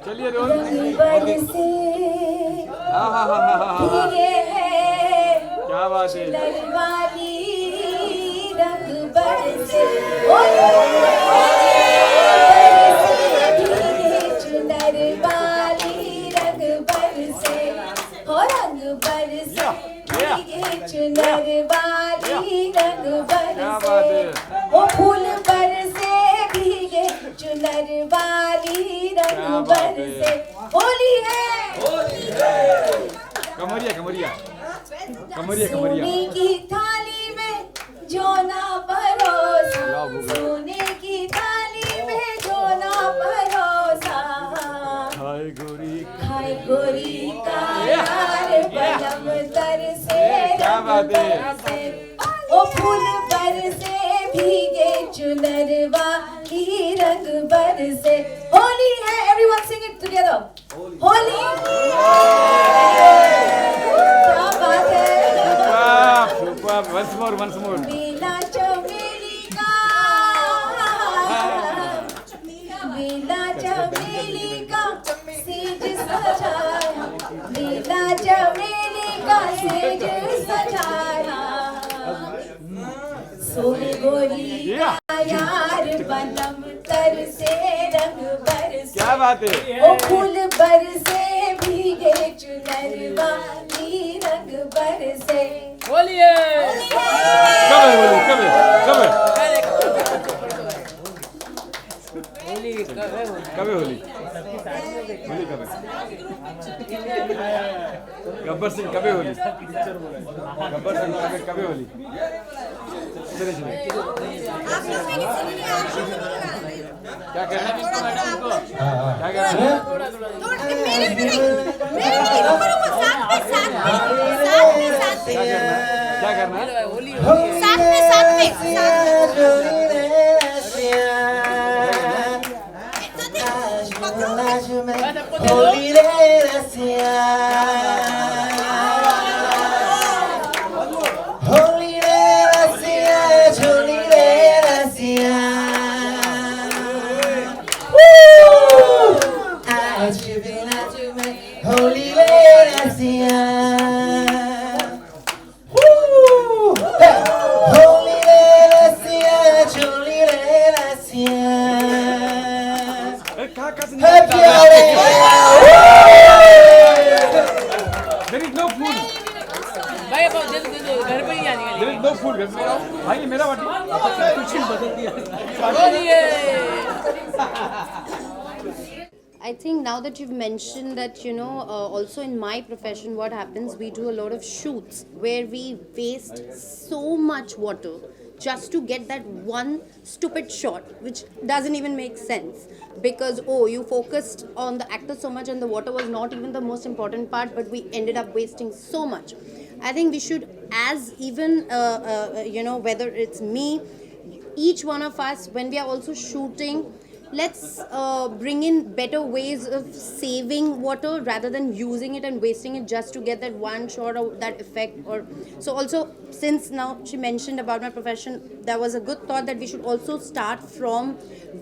चलिए रोल। बरसे भीगे हैं क्या बात है। नरवाली रंग बरसे भीगे चुनर वाली रंग बरसे हो रंग बरसे भीगे चुनर वाली रंग बरसे ओ फूल बरसे भीगे चुनर वाली रंग बरसे होली है कमरिया कमरिया कमरिया कमरिया। सोने की थाली में जो ना परोसा सोने की थाली में जो ना परोसा हाय गोरी हाय गोरी का यार बलम तरसे क्या बात है। बरसे ओ फूल बरसे भीगे चुनर वाली रंग बरसे होली है everyone sing it together Holi क्या बात है सुपर वंस मोर बेला चमेली का बेला चमेली का सेज सजाया बेला चमेली का सेज सजाया सोने गोरी का यार बलम तरसे रंग बरसे क्या बात है। ओ फूल बरसे भीगे चुनर वाली रंग बरसे होली है। कब है होली कब है कब है होली कब है? कब है होली होली कब है। गब्बर सिंह कब है होली गब्बर सिंह कब है होली। चलिए चलिए क्या कह रहे हैं क्या कह रहे हैं क्या करना है। होली होली रे रसिया होली रे रसिया झोली रे रसिया आज बिना तुम्हें होली रे रसिया होली रे रसिया झोली रे रसिया Happy There is no food. भाई अब जल्दी घर पे ही आने There is no food. घर में आओ। भाई मेरा बाटी कुछ बदल दिया। होली है। I think now that you've mentioned that, also in my profession, what happens, we do a lot of shoots where we waste so much water just to get that one stupid shot, which doesn't even make sense. Because, you focused on the actor so much and the water was not even the most important part, but we ended up wasting so much. I think we should, as even, whether it's me, each one of us, when we are also shooting, let's bring in better ways of saving water rather than using it and wasting it just to get that one shot or that effect. Or so also, since now she mentioned about my profession, that was a good thought that we should also start from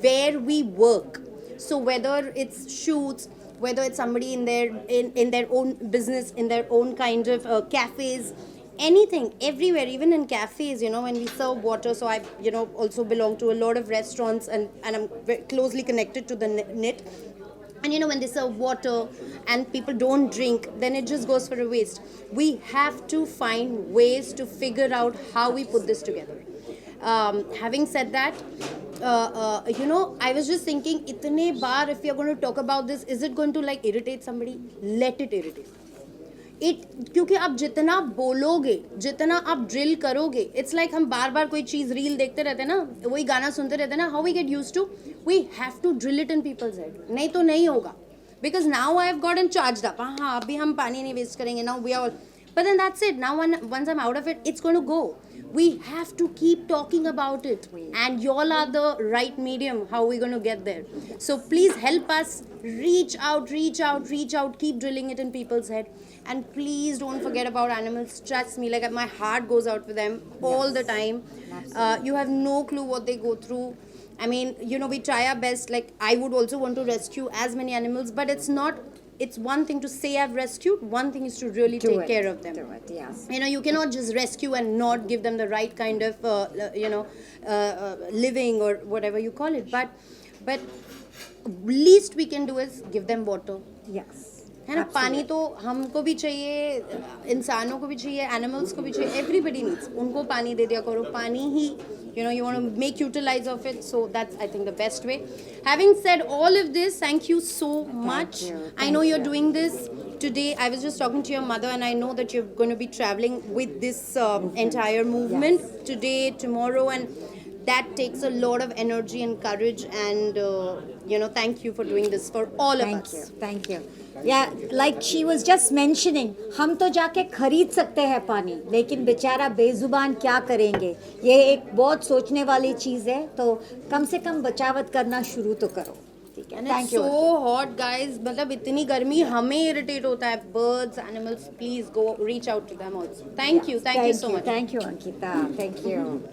where we work. So whether it's shoots, whether it's somebody in their own business, in their own kind of cafes, anything, everywhere, even in cafes, when we serve water. So I, also belong to a lot of restaurants and I'm very closely connected to the knit. And when they serve water and people don't drink, then it just goes for a waste. We have to find ways to figure out how we put this together. Having said that, I was just thinking, itne baar, if we are going to talk about this, is it going to irritate somebody? Let it irritate. क्योंकि आप जितना बोलोगे, जितना आप drill करोगे, it's like हम बार बार कोई चीज़ reel देखते रहते हैं ना, वही गाना सुनते रहते हैं ना, how we get used to, we have to drill it in people's head, नहीं तो नहीं होगा. Because now I have gotten charged up, हाँ अभी हम पानी नहीं वेस्ट करेंगे, now we are, but then that's it. Now once I'm out of it, it's going to go. We have to keep talking about it, and y'all are the right medium how we're going to get there. So please help us reach out, keep drilling it in people's head, and please don't forget about animals. Trust me, my heart goes out for them all the time. You have no clue what they go through. I mean, you know, we try our best. Like, I would also want to rescue as many animals, but it's not. It's one thing to say I've rescued. One thing is to really Do take it. care of them. Do it, yes. You know, you cannot just rescue and not give them the right kind of, living or whatever you call it. But least we can do is give them water. Yes. है ना, पानी तो हमको भी चाहिए, इंसानों को भी चाहिए, एनिमल्स को भी चाहिए, एवरीबडी नीड्स. उनको पानी दे दिया करो. पानी ही, you know, you want to make utilize of it. So that's, I think, the best way. Having said all of this, thank you so much. I know you're doing this today. I was just talking to your mother, and I know that you're going to be traveling with this entire movement today, tomorrow, and that takes a lot of energy and courage. And thank you for doing this for all of us. Thank you. Yeah, like she was just mentioning, हम तो जाके खरीद सकते हैं पानी, लेकिन बेचारा बेजुबान क्या करेंगे. ये एक बहुत सोचने वाली चीज़ है, तो कम से कम बचावत करना शुरू तो करो. ठीक है. And Thank it's you. so hot, guys. मतलब इतनी गर्मी हमें irritate होता है. Birds, animals, please go reach out to them also. Thank you so much. Thank you, Ankita. Thank you.